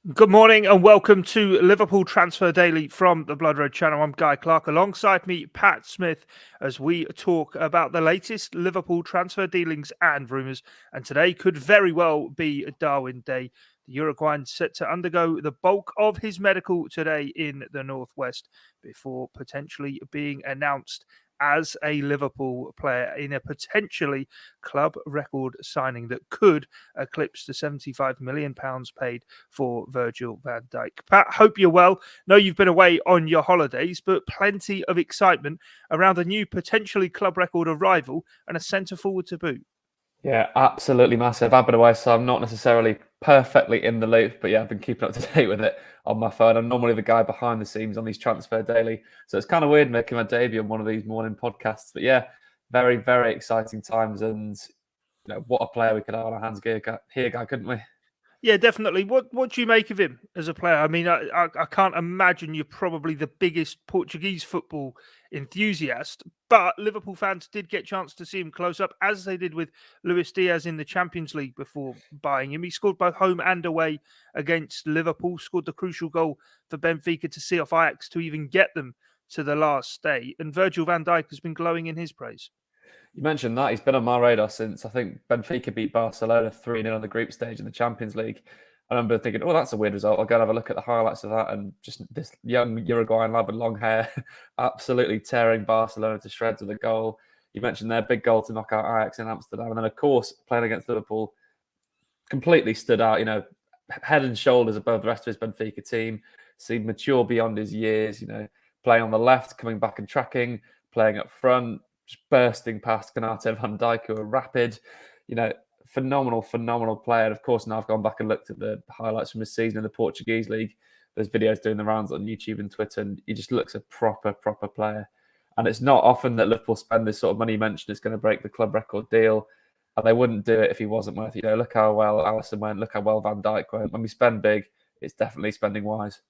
Good morning and welcome to Liverpool Transfer Daily from the Blood Red Channel. I'm Guy Clarke. Alongside me, Pat Smith, as we talk about the latest Liverpool transfer dealings and rumours. And today could very well be Darwin Day. The Uruguayan set to undergo the bulk of his medical today in the Northwest before potentially being announced as a Liverpool player in a potentially club record signing that could eclipse the £75 million paid for Virgil van Dijk. Pat, hope you're well. Know you've been away on your holidays, but plenty of excitement around a new potentially club record arrival and a centre forward to boot. Yeah, absolutely massive. I've been away, so I'm not necessarily perfectly in the loop, but yeah, I've been keeping up to date with it on my phone. I'm normally the guy behind the scenes on these Transfer Daily, so it's kind of weird making my debut on one of these morning podcasts. But yeah, very, very exciting times, and what a player we could have on our hands here, guy, couldn't we? Yeah, definitely. What do you make of him as a player? I mean, I can't imagine you're probably the biggest Portuguese football enthusiast, but Liverpool fans did get a chance to see him close up, as they did with Luis Diaz in the Champions League before buying him. He scored both home and away against Liverpool, scored the crucial goal for Benfica to see off Ajax to even get them to the last day. And Virgil van Dijk has been glowing in his praise. You mentioned that he's been on my radar since I think Benfica beat Barcelona 3-0 on the group stage in the Champions League. I remember thinking, oh, that's a weird result. I'll go and have a look at the highlights of that. And just this young Uruguayan lad with long hair, absolutely tearing Barcelona to shreds with a goal. You mentioned their big goal to knock out Ajax in Amsterdam. And then, of course, playing against Liverpool, completely stood out, head and shoulders above the rest of his Benfica team. Seemed mature beyond his years, playing on the left, coming back and tracking, playing up front, just bursting past Konate, Van Dijk, who are rapid. Phenomenal player. And of course, now I've gone back and looked at the highlights from his season in the Portuguese league. There's videos doing the rounds on YouTube and Twitter, and he just looks a proper player. And it's not often that Liverpool spend this sort of money. You mentioned it's going to break the club record deal, and they wouldn't do it if he wasn't worth it. Look how well Alisson went. Look how well Van Dijk went. When we spend big, it's definitely spending wise.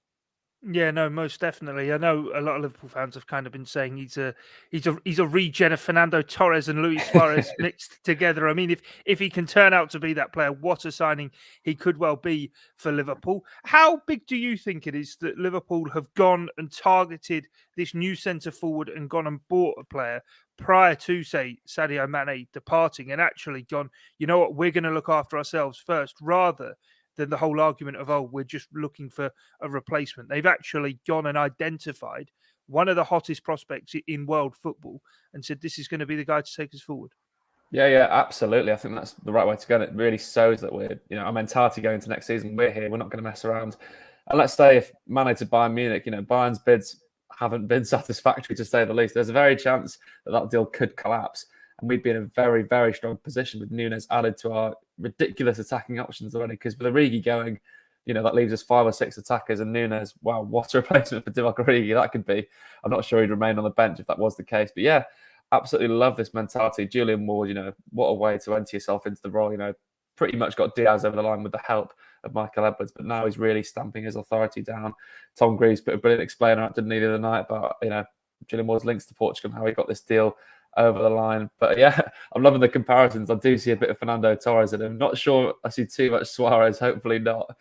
Yeah, no, most definitely. I know a lot of Liverpool fans have kind of been saying he's a regen of Fernando Torres and Luis Suarez mixed together. I mean, if he can turn out to be that player, what a signing he could well be for Liverpool. How big do you think it is that Liverpool have gone and targeted this new centre forward and gone and bought a player prior to, say, Sadio Mane departing and actually gone, you know what, we're going to look after ourselves first, rather than the whole argument of, oh, we're just looking for a replacement. They've actually gone and identified one of the hottest prospects in world football and said, this is going to be the guy to take us forward. Yeah, absolutely. I think that's the right way to go. And it really shows that we're, our mentality going into next season, we're here, we're not going to mess around. And let's say if Mane to Bayern Munich, Bayern's bids haven't been satisfactory to say the least, there's a very chance that deal could collapse. And we'd be in a very, very strong position with Nunez added to our ridiculous attacking options already. Because with Origi going, that leaves us 5 or 6 attackers. And Nunez, wow, what a replacement for Divock Origi that could be. I'm not sure he'd remain on the bench if that was the case. But yeah, absolutely love this mentality. Julian Ward, what a way to enter yourself into the role. Pretty much got Diaz over the line with the help of Michael Edwards, but now he's really stamping his authority down. Tom Greaves put a brilliant explainer out, didn't he, the other night about, Julian Ward's links to Portugal and how he got this deal over the line. But yeah, I'm loving the comparisons. I do see a bit of Fernando Torres in him. Not sure I see too much Suarez, hopefully not.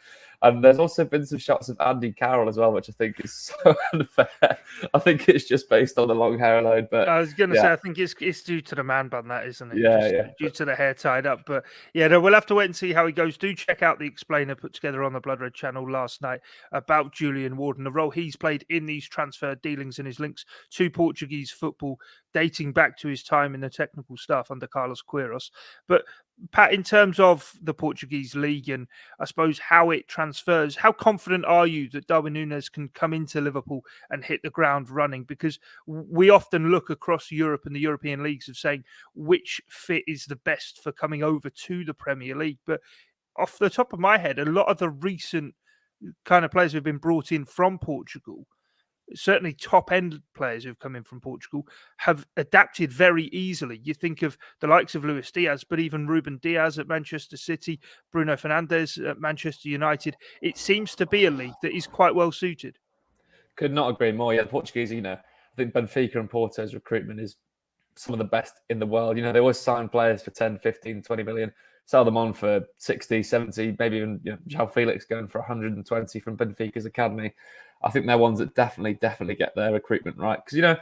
And there's also been some shots of Andy Carroll as well, which I think is so unfair. I think it's just based on the long hair alone. But I was going to say, I think it's due to the man bun, that isn't it? Yeah. Due to the hair tied up. But yeah, no, we'll have to wait and see how he goes. Do check out the explainer put together on the Blood Red channel last night about Julian Ward and the role he's played in these transfer dealings and his links to Portuguese football, dating back to his time in the technical staff under Carlos Queiroz. But Pat, in terms of the Portuguese league and I suppose how it transfers, how confident are you that Darwin Nunez can come into Liverpool and hit the ground running? Because we often look across Europe and the European leagues of saying which fit is the best for coming over to the Premier League. But off the top of my head, a lot of the recent kind of players who've been brought in from Portugal, certainly top end players who've come in from Portugal, have adapted very easily. You think of the likes of Luis Diaz, but even Ruben Diaz at Manchester City, Bruno Fernandes at Manchester United. It seems to be a league that is quite well suited. Could not agree more. Yeah, the Portuguese, I think Benfica and Porto's recruitment is some of the best in the world. They always sign players for 10, 15, 20 million, sell them on for 60, 70, maybe even João Felix going for 120 from Benfica's academy. I think they're ones that definitely get their recruitment right. Because,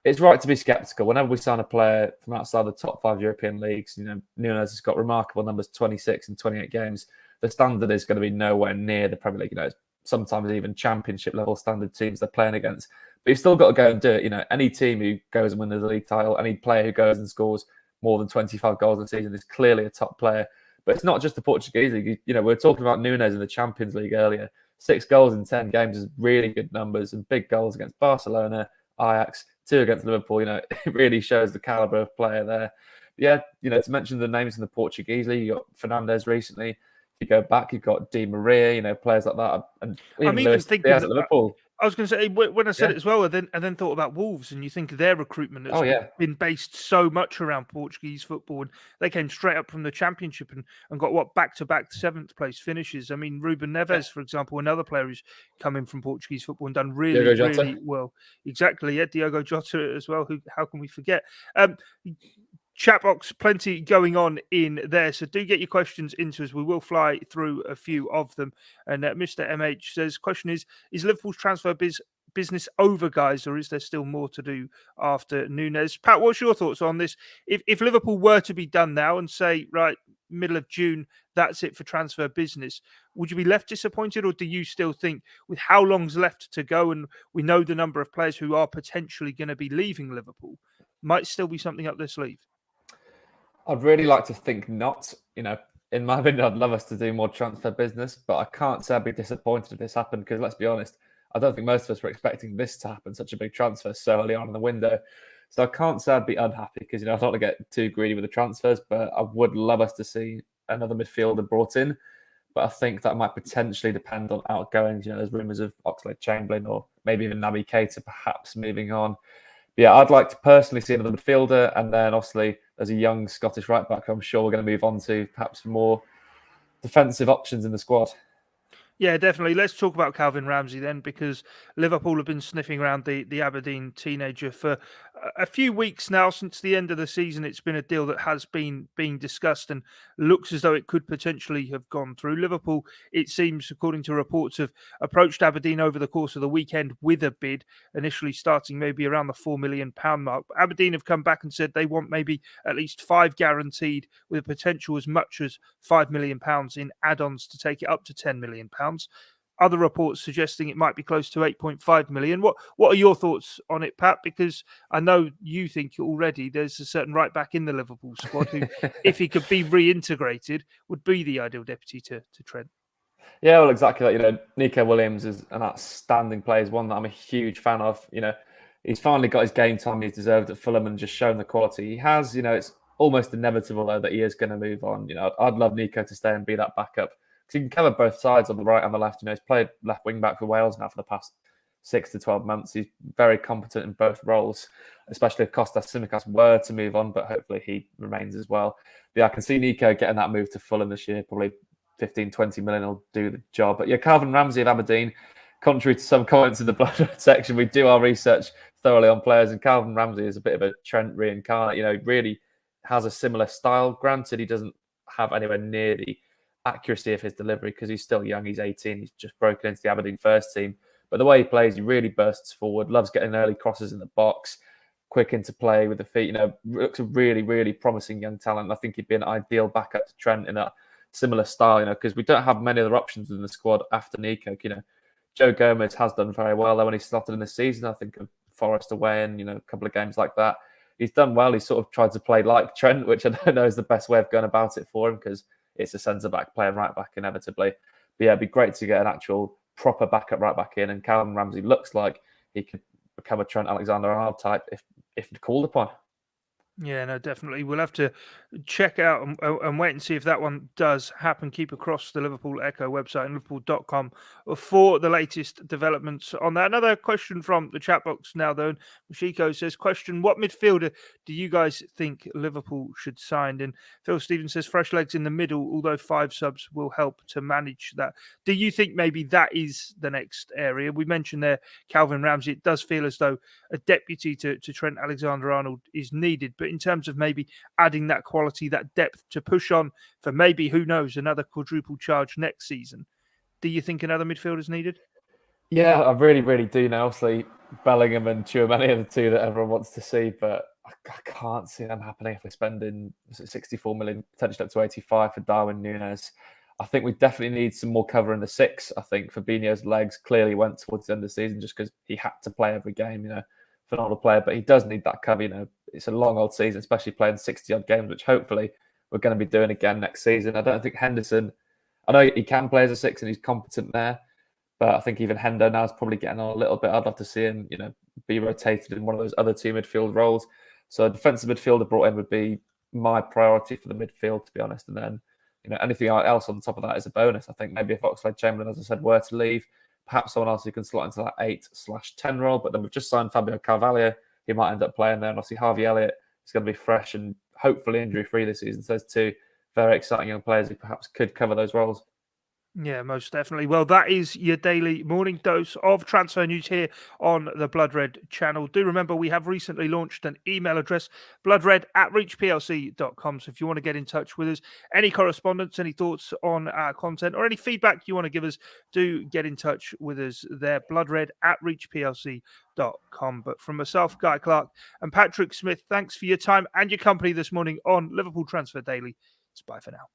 it's right to be sceptical. Whenever we sign a player from outside the top 5 European leagues, Nunez has got remarkable numbers, 26 and 28 games. The standard is going to be nowhere near the Premier League. Sometimes even championship level standard teams they're playing against. But you've still got to go and do it. Any team who goes and wins the league title, any player who goes and scores more than 25 goals a season is clearly a top player. But it's not just the Portuguese league. We were talking about Nunez in the Champions League earlier. 6 goals in 10 games is really good numbers, and big goals against Barcelona, Ajax, 2 against Liverpool. It really shows the caliber of player there. Yeah, to mention the names in the Portuguese league, you got Fernandes recently. If you go back, you've got Di Maria, players like that, and even Luis Diaz at Liverpool. I was going to say, when I said it as well, and then thought about Wolves, and you think of their recruitment that's been based so much around Portuguese football, and they came straight up from the Championship and got back-to-back 7th place finishes. I mean, Ruben Neves, for example, another player who's come in from Portuguese football and done really well. Exactly, yeah, Diogo Jota as well. How can we forget? Chat box, plenty going on in there. So do get your questions into us. We will fly through a few of them. And Mr. MH says, question is Liverpool's transfer business over, guys, or is there still more to do after Nunez? Pat, what's your thoughts on this? If Liverpool were to be done now and say, right, middle of June, that's it for transfer business, would you be left disappointed, or do you still think with how long's left to go, and we know the number of players who are potentially going to be leaving Liverpool, might still be something up their sleeve? I'd really like to think not. In my opinion, I'd love us to do more transfer business, but I can't say I'd be disappointed if this happened, because let's be honest, I don't think most of us were expecting this to happen, such a big transfer so early on in the window. So I can't say I'd be unhappy, because I don't want to get too greedy with the transfers, but I would love us to see another midfielder brought in. But I think that might potentially depend on outgoings. There's rumours of Oxlade-Chamberlain or maybe even Naby Keita perhaps moving on. Yeah, I'd like to personally see another midfielder, and then obviously there's a young Scottish right back I'm sure we're going to move on to, perhaps more defensive options in the squad. Yeah, definitely. Let's talk about Calvin Ramsay then, because Liverpool have been sniffing around the Aberdeen teenager for a few weeks now. Since the end of the season, it's been a deal that has been being discussed and looks as though it could potentially have gone through. Liverpool, it seems, according to reports, have approached Aberdeen over the course of the weekend with a bid, initially starting maybe around the £4 million mark. But Aberdeen have come back and said they want maybe at least 5 guaranteed, with a potential as much as £5 million in add-ons to take it up to £10 million. Other reports suggesting it might be close to 8.5 million. What are your thoughts on it, Pat? Because I know you think already there's a certain right back in the Liverpool squad who, if he could be reintegrated, would be the ideal deputy to Trent. Yeah, well, exactly that. Nico Williams is an outstanding player. He's one that I'm a huge fan of. He's finally got his game time he's deserved at Fulham and just shown the quality he has. It's almost inevitable though that he is going to move on. I'd love Nico to stay and be that backup, because he can cover both sides on the right and the left. He's played left wing back for Wales now for the past 6 to 12 months. He's very competent in both roles, especially if Kostas Tsimikas were to move on, but hopefully he remains as well. But yeah, I can see Nico getting that move to Fulham this year. Probably 15, 20 million will do the job. But yeah, Calvin Ramsay of Aberdeen, contrary to some comments in the Blood section, we do our research thoroughly on players, and Calvin Ramsay is a bit of a Trent reincarnate. He really has a similar style. Granted, he doesn't have anywhere near the accuracy of his delivery because he's still young. He's 18. He's just broken into the Aberdeen first team. But the way he plays, he really bursts forward, loves getting early crosses in the box, quick into play with the feet. Looks a really, really promising young talent. I think he'd be an ideal backup to Trent in a similar style, because we don't have many other options in the squad after Nico. Joe Gomez has done very well though when he started in the season. I think of Forest away and, a couple of games like that. He's done well. He's sort of tried to play like Trent, which I don't know is the best way of going about it for him, because it's a centre-back playing right-back inevitably. But yeah, it'd be great to get an actual proper backup right-back in, and Calvin Ramsay looks like he could become a Trent Alexander-Arnold type if called upon. Yeah, no, definitely. We'll have to check out and wait and see if that one does happen. Keep across the Liverpool Echo website and liverpool.com for the latest developments on that. Another question from the chat box now, though. Mashiko says, question, what midfielder do you guys think Liverpool should sign? And Phil Stevens says, fresh legs in the middle, although 5 subs will help to manage that. Do you think maybe that is the next area? We mentioned there Calvin Ramsay. It does feel as though a deputy to Trent Alexander-Arnold is needed. But in terms of maybe adding that quality, that depth to push on for maybe, who knows, another quadruple charge next season, do you think another midfielder is needed? Yeah, I really, really do now. Obviously, Bellingham and Tchouaméni are the two that everyone wants to see, but I can't see them happening if we're spending 64 million, potentially up to 85 for Darwin Nunez. I think we definitely need some more cover in the 6. I think Fabinho's legs clearly went towards the end of the season just because he had to play every game, phenomenal player, but he does need that cover, It's a long old season, especially playing 60-odd games, which hopefully we're going to be doing again next season. I don't think Henderson, I know he can play as a 6 and he's competent there, but I think even Hendo now is probably getting on a little bit. I'd love to see him, be rotated in one of those other 2 midfield roles. So a defensive midfielder brought in would be my priority for the midfield, to be honest. And then, anything else on top of that is a bonus. I think maybe if Oxlade-Chamberlain, as I said, were to leave, perhaps someone else who can slot into that 8/10 role. But then we've just signed Fabio Carvalho. He might end up playing there. And obviously Harvey Elliott is going to be fresh and hopefully injury-free this season. So there's 2 very exciting young players who perhaps could cover those roles. Yeah, most definitely. Well, that is your daily morning dose of transfer news here on the Blood Red channel. Do remember we have recently launched an email address, bloodred@reachplc.com. So if you want to get in touch with us, any correspondence, any thoughts on our content, or any feedback you want to give us, do get in touch with us there, bloodred@reachplc.com. But from myself, Guy Clarke, and Patrick Smith, thanks for your time and your company this morning on Liverpool Transfer Daily. It's bye for now.